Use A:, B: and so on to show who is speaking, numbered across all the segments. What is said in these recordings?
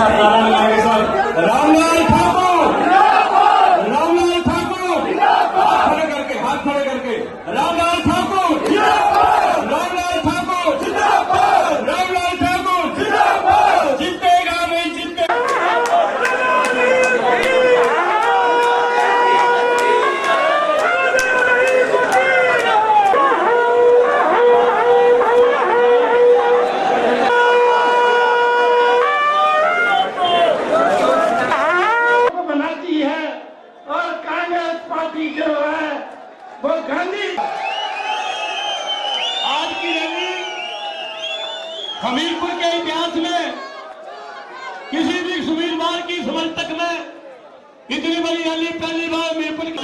A: साथ नारा लगाएंगे सर। रामलाल ठाकुर, रामलाल ठाकुर, हाथ खड़े करके रामलाल ठाकुर, रामलाल ठाकुर, रामलाल ठाकुर जीतेगा नहीं जीतेगा।
B: वो गांधी
A: आज की रैली हमीरपुर के इतिहास में किसी भी उम्मीदवार की समझ तक में इतनी बड़ी रैली पहली बार हमीरपुर की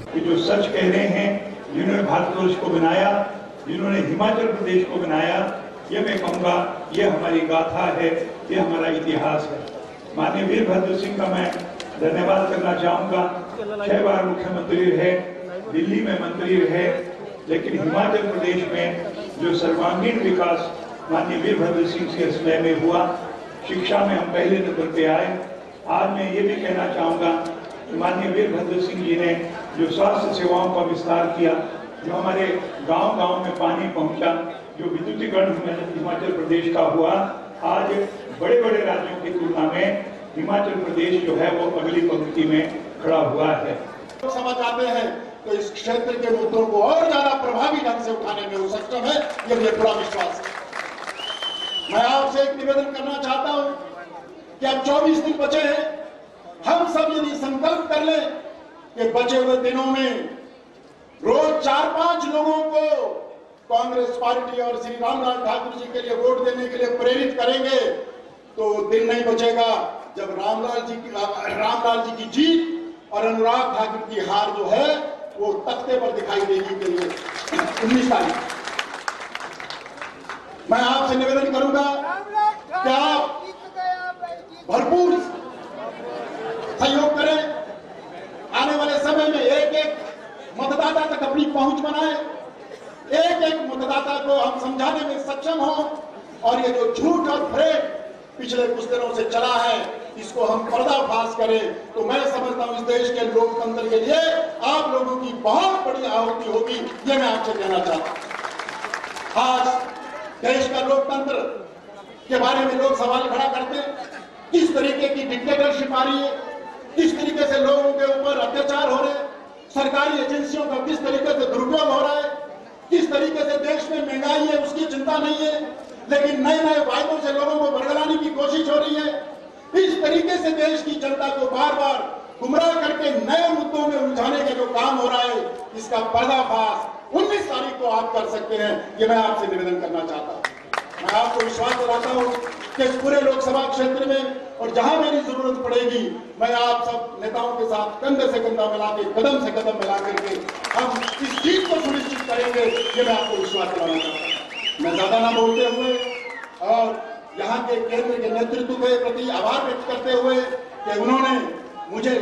B: कि जो सच कह रहे हैं, जिन्होंने भारतवर्ष को बनाया, जिन्होंने हिमाचल प्रदेश को बनाया, ये मैं कहूँगा ये हमारी गाथा है, ये हमारा इतिहास है। माननीय वीरभद्र सिंह का मैं धन्यवाद करना चाहूँगा। 6 बार मुख्यमंत्री रहे, दिल्ली में मंत्री रहे, लेकिन हिमाचल प्रदेश में जो सर्वांगीण विकास माननीय वीरभद्र सिंह के समय में हुआ, शिक्षा में हम पहले नंबर पे आए। आज मैं ये भी कहना चाहूँगा माननीय वीरभद्र सिंह जी ने जो स्वास्थ्य सेवाओं का विस्तार किया, जो हमारे गांव-गांव में पानी पहुंचा, जो विद्युतीकरण हिमाचल प्रदेश का हुआ, आज बड़े-बड़े राज्यों की तुलना में हिमाचल प्रदेश जो है वो अगली पंक्ति में खड़ा हुआ है।
C: समझ आते हैं तो इस क्षेत्र के मुद्दों को और ज्यादा प्रभावी ढंग से उठाने में वो सक्षम है, ये मुझे पूरा विश्वास है। मैं आपसे एक निवेदन करना चाहता हूं कि अब 24 दिन बचे हैं, हम सब यदि संकल्प कर लें कि बचे हुए दिनों में रोज 4-5 लोगों को कांग्रेस पार्टी और श्री रामलाल ठाकुर जी के लिए वोट देने के लिए प्रेरित करेंगे, तो दिन नहीं बचेगा जब रामलाल जी की जीत और अनुराग ठाकुर की हार जो है वो तख्ते पर दिखाई देगी के लिए 19 तारीख। मैं आपसे निवेदन करूंगा कि आप भरपूर सहयोग करें। आने वाले समय में एक मतदाता तक अपनी पहुंच बनाए, एक मतदाता को हम समझाने में सक्षम हो, और ये जो झूठ और फ्रेड पिछले कुछ दिनों से चला है, इसको हम पर्दाफाश करें, तो मैं समझता हूं इस देश के लोकतंत्र के लिए आप लोगों की बहुत बड़ी आहुति होगी, ये मैं आपसे कहना चाहता हूं। आज देश का लोकतंत्र के बारे में लोग सवाल खड़ा करते हैं, किस तरीके की डिक्टेटरशिप आ रही है, किस तरीके से लोगों के ऊपर अत्याचार हो रहे हैं, सरकारी एजेंसियों का किस तरीके से दुरुपयोग हो रहा है, किस तरीके से देश में महंगाई है उसकी चिंता नहीं है, लेकिन नए नए वायदों से लोगों को बरगलाने की कोशिश हो रही है। इस तरीके से देश की जनता को बार बार गुमराह करके नए मुद्दों में उलझाने का जो काम हो रहा है, इसका पर्दाफाश 19 तारीख को आप कर सकते हैं, ये मैं आपसे निवेदन करना चाहता हूं। मैं आपको विश्वास दिलाता हूं कि इस पूरे लोकसभा क्षेत्र में और जहां मेरी जरूरत पड़ेगी, मैं आप सब नेताओं के साथ कंधे से कंधा मिला के, कदम से कदम मिला करके हम इस जीत को सुनिश्चित करेंगे, ये मैं आपको विश्वास दिलाना चाहता हूं। मैं ज्यादा ना बोलते हुए और यहाँ के केंद्र के नेतृत्व के प्रति आभार व्यक्त करते हुए कि उन्होंने मुझे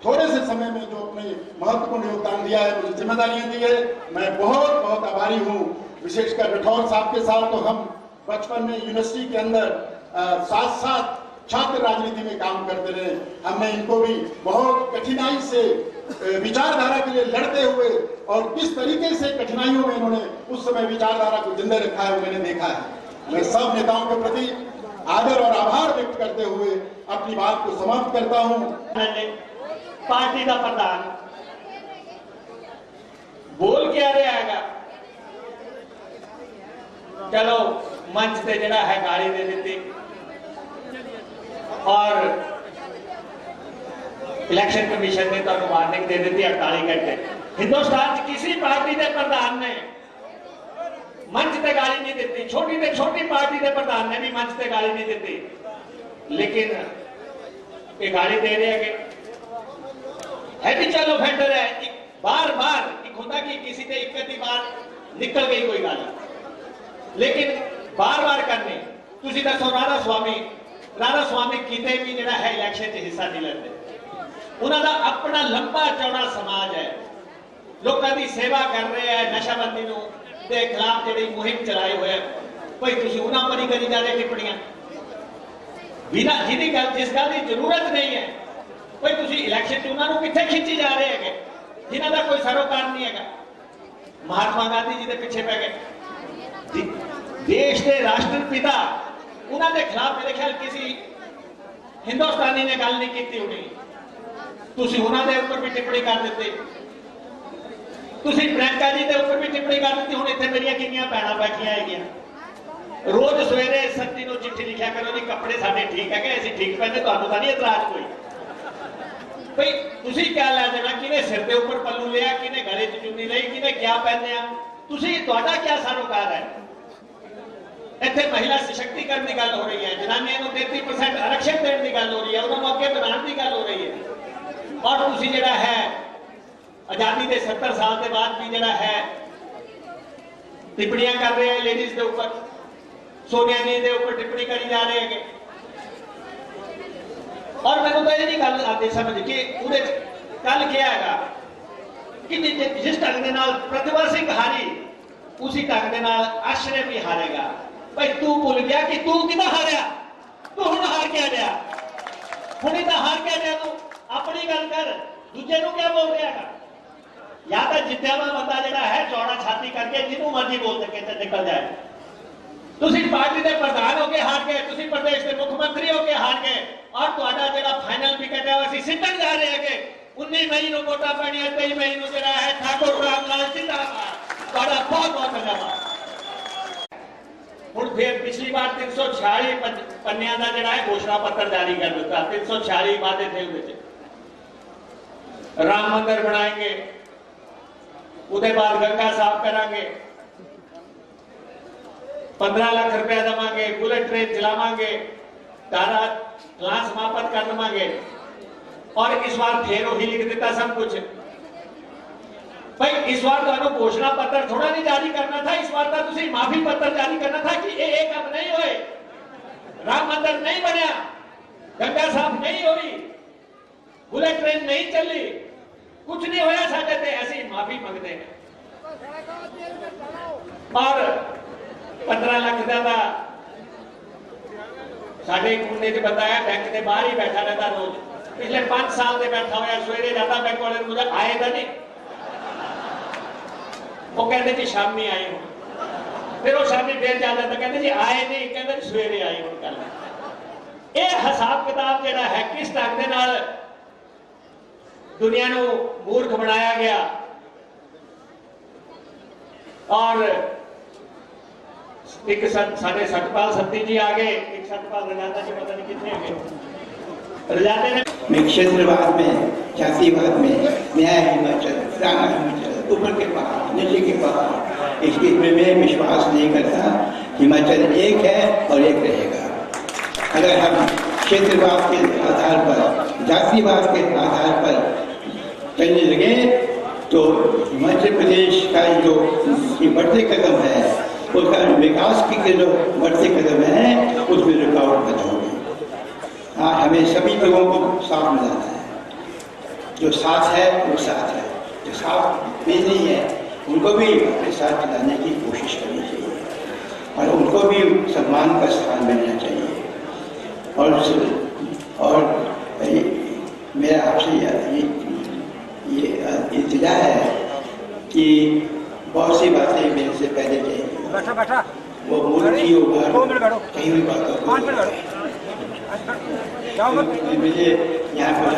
C: थोड़े से समय में जो अपने महत्वपूर्ण योगदान दिया है, मुझे जिम्मेदारियां दी है, मैं बहुत बहुत आभारी हूँ। विशेषकर राठौर साहब के साथ तो हम बचपन में यूनिवर्सिटी के अंदर साथ साथ छात्र राजनीति में काम करते रहे। हमने इनको भी बहुत कठिनाई से विचारधारा के लिए लड़ते हुए और किस तरीके से कठिनाइयों में इन्होंने उस समय विचारधारा को जिंदा रखा है, मैंने देखा है। मैं सब नेताओं के प्रति आदर और आभार व्यक्त करते हुए अपनी बात को समाप्त करता हूं।
D: पार्टी का प्रधान बोल के आ रहेगा, चलो मंच से जरा है गाड़ी दे देती और इलेक्शन कमीशन ने तो वार्निंग दे देती 48 घंटे। हिंदुस्तान की किसी पार्टी के प्रधान ने मंच पे गाली नहीं देती, छोटी से छोटी पार्टी के प्रधान ने भी मंच पे गाली नहीं देती, लेकिन ये गाली दे रहे हैं कि हैबिचुअल ऑफेंडर है, बार बार एक होता कि किसी से एक आधी बार निकल गई कोई गल, लेकिन बार बार करने। तुसी दसो राधा स्वामी किते भी जिहड़ा है इलेक्शन च हिस्सा नहीं लेंदे। उन्होंने अपना लंबा चौड़ा समाज है, लोगों की सेवा कर रहे हैं, नशाबंदी के खिलाफ जी मुहिम चलाए हुए। भाई तुम उन्होंने पर ही करी जा रहे टिप्पणियां बिना जिहदी गल जिस गल की जरूरत नहीं है। भाई तुम इलेक्शन च उन्होंने कित्थे खिंची जा रहे हैं जिन्हों का कोई सरोकार नहीं है। महात्मा गांधी जी के पीछे पै गए, देश के राष्ट्रपिता, उन्होंने खिलाफ मेरे ख्याल किसी हिंदुस्तानी ने गल नहीं की होनी, तुसी उन्होंने ऊपर भी टिप्पणी कर दी, तुसी प्रियंका जी के ऊपर भी टिप्पणी कर दी। हुण इत्थे मेरियां कितनियां भैणां बैठियां हैगियां, रोज सवेरे सत्ती नूं चिट्ठी लिखिया करो जी कपड़े साडे ठीक है कि असीं ठीक पहने, तुहानूं तां नहीं इतराज कोई। भाई तुसी क्या लै देना, किने सिर के ऊपर पल्लू लिया, किने गले च चुन्नी लई, किने क्या पहनिया, तुसी तुहाडा क्या सरोकार है। इत्थे महिला सशक्तिकरण की गल हो रही है, जनानियां नूं 33% आरक्षण देने की गल हो रही है, उन्होंने अगे बढ़ाने की गल हो रही है। और तुसी जिहड़ा है आजादी के 70 साल के बाद भी जिहड़ा है टिप्पणियां कर रहे हैं लेडीज के ऊपर, सोनिया जी के ऊपर टिप्पणी करी जा रहे हैं। और मैं तो ये नहीं गल आती समझ कि कल क्या है कि जिस ढंग के नाल प्रतिभा सिंह हारी, उसी ढंग के नाल आश्रय भी हारेगा। भाई तू भूल गया कि तू किदा हारिया, तू हुण हार क्या गया, हुण इदा हार क्या गया, तू अपनी गल कर, दूजे नूं क्या बोल रहा है। या तो जित्या हुआ बंदा जिहड़ा है चौड़ा छाती करके जिन्हों मर्जी बोल सके तो निकल जाए। तुसी पार्टी के प्रधान होके हार गए, तुसी प्रदेश के मुख्यमंत्री होके हार गए, और तुहाडा जिहड़ा फाइनल विकेट है असीं सिੱਟਣ जा रहे हैं कि 19 मई को वोटां पैणियां, 23 मई को जिहड़ा है ठाकुर रामलाल जिंदाबाद। तुहाडा बहुत बहुत धन्यवाद। हुण फिर पिछली बार 346 पन्नियां का जिहड़ा है घोषणा पत्र जारी कर दिता, 346 वादे थे उहदे च। राम मंदिर बनाएंगे, उसके बाद गंगा साफ करांगे, 15 लाख रुपया देवांगे, बुलेट ट्रेन चलावांगे, धारा क्लास समाप्त कर देवांगे। और इस बार फिर वही लिख दिता सब कुछ। भाई इस बार तो घोषणा पत्र थोड़ा नहीं जारी करना था, इस बार तो माफी पत्र जारी करना था कि ये काम नहीं होए, राम मंदिर नहीं बनया, गंगा साफ नहीं हुई, बुलेट ट्रेन नहीं चली, कुछ नहीं होया साडे ते, ऐसी माफी मंगते हैं। और 15 लाख का साढ़े मुंडे ने बताया, बैंक के बाहर ही बैठा रहता रोज, पिछले 5 साल से बैठा हुआ, सवेरे जाता बैंक वाले मुझे आए था नहीं, वो कहते जी शामी आई हूं, फिर वो शामी फिर जा जाता, कहते जी आए नहीं, कहते सवेरे आई हूं। कल ये हिसाब किताब जिहड़ा है किस ढंग के नाल दुनिया को मूर्ख बनाया गया। और एक साढ़े सतपाल सत्ती जी आ गए, एक सतपाल रजादा जी पता नहीं कितने गए, रजादे ने
E: क्षेत्रवाद में, जातिवाद में, न्याय हिमाचल, राणा हिमाचल, ऊपर के पहाड़, नीचे के पहाड़, इसके में विश्वास नहीं करता। हिमाचल एक है और एक रहेगा। अगर हम क्षेत्रवाद के आधार पर, जातिवाद के आधार पर चलने लगे तो हिमाचल प्रदेश का जो बढ़ते कदम है, उसका विकास की जो बढ़ते कदम है, उसमें रुकावट पैदा होगी। हमें सभी लोगों को साथ मिलाना है, जो साथ है वो साथ है, जो साथ में नहीं है उनको भी अपने साथ मिलाने की कोशिश करनी चाहिए, और उनको भी सम्मान का स्थान मिलना चाहिए। और मेरा आपसे ये इल्तिजा है कि बहुत सी बातें मेरे से पहले कही, वो मूर्ति होगा कहीं भी बातों मुझे यहाँ पर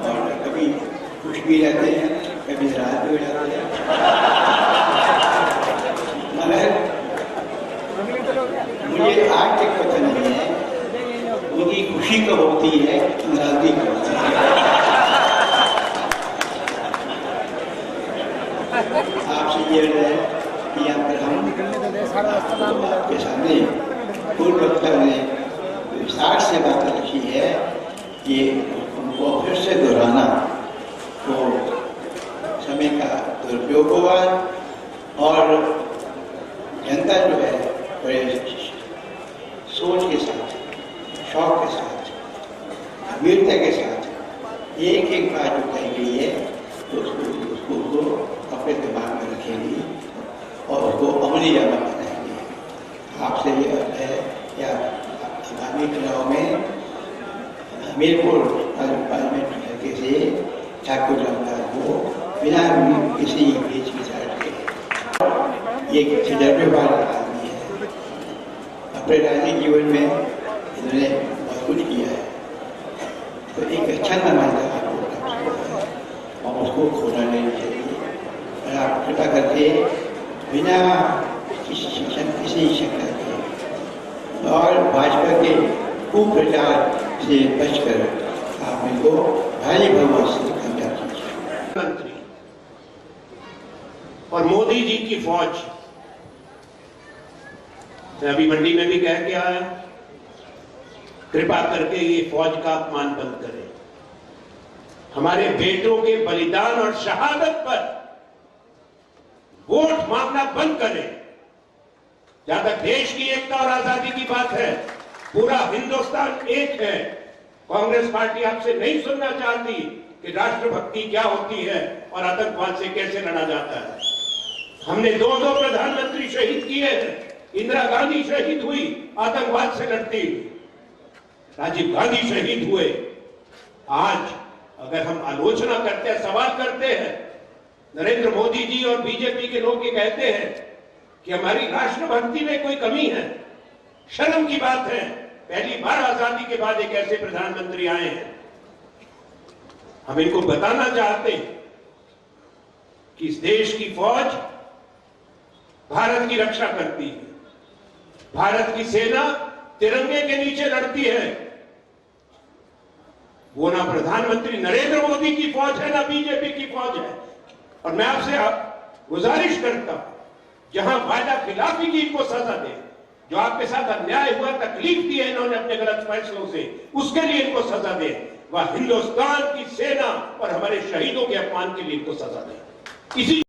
E: और कभी खुश भी रहते हैं, कभी रात भी हो जाते हैं, मगर मुझे आज तक पता नहीं है उनकी खुशी कब होती है, नाराजगी कब होती है। आपसे ये है कि यहाँ पर हम आपके सामने पूर्व वक्ता ने विस्तार से बात रखी है ये उनको फिर से दोहराना तो समय का दुरुपयोग हुआ और जनता जो है बड़े सोच के साथ, शौक के साथ, गंभीरता के साथ एक एक बात जो कही गई है तो उसको अपने दिमाग में रखेंगी और उसको अमली जामा बनाएंगे। आपसे ये अर्थ है या आगामी चुनाव में हमीरपुर पार्लियामेंट हल्के से ठाकुर रामदास को बिना किसी बीच विचार के एक तजर्बेवार आदमी है। अपने राजनीतिक जीवन में इन्होंने बहुत कुछ किया है, तो एक अच्छा नुमाइंदा आपको और उसको खोना नहीं चाहिए। और आप कृपा करके बिना किसी शंका के और भाजपा के कुप्रचार से बचकर आप इनको भारी भरपूर से समझा कीजिए।
F: मंत्री और मोदी जी की फौज, मैं अभी मंडी में भी कह के आया, कृपा करके ये फौज का अपमान बंद करें। हमारे बेटों के बलिदान और शहादत पर वोट मांगना बंद करें। जहां तक देश की एकता और आजादी की बात है, पूरा हिंदुस्तान एक है। कांग्रेस पार्टी आपसे नहीं सुनना चाहती कि राष्ट्रभक्ति क्या होती है और आतंकवाद से कैसे लड़ा जाता है। हमने दो प्रधानमंत्री शहीद किए हैं। इंदिरा गांधी शहीद हुई आतंकवाद से लड़ती, राजीव गांधी शहीद हुए। आज अगर हम आलोचना करते हैं, सवाल करते हैं, नरेंद्र मोदी जी और बीजेपी के लोग ये कहते हैं कि हमारी राष्ट्रभक्ति में कोई कमी है, शर्म की बात है। पहली बार आजादी के बाद एक ऐसे प्रधानमंत्री आए हैं। हम इनको बताना चाहते हैं कि इस देश की फौज भारत की रक्षा करती है। भारत की सेना तिरंगे के नीचे लड़ती है। वो ना प्रधानमंत्री नरेंद्र मोदी की फौज है, ना बीजेपी की फौज है। और मैं आपसे गुजारिश करता हूं, जहां वायदा खिलाफी की इनको सजा दे, जो आपके साथ अन्याय हुआ, तकलीफ दी है इन्होंने अपने गलत फैसलों से, उसके लिए इनको सजा दे। वह हिंदुस्तान की सेना और हमारे शहीदों के अपमान के लिए इनको सजा दे। इसी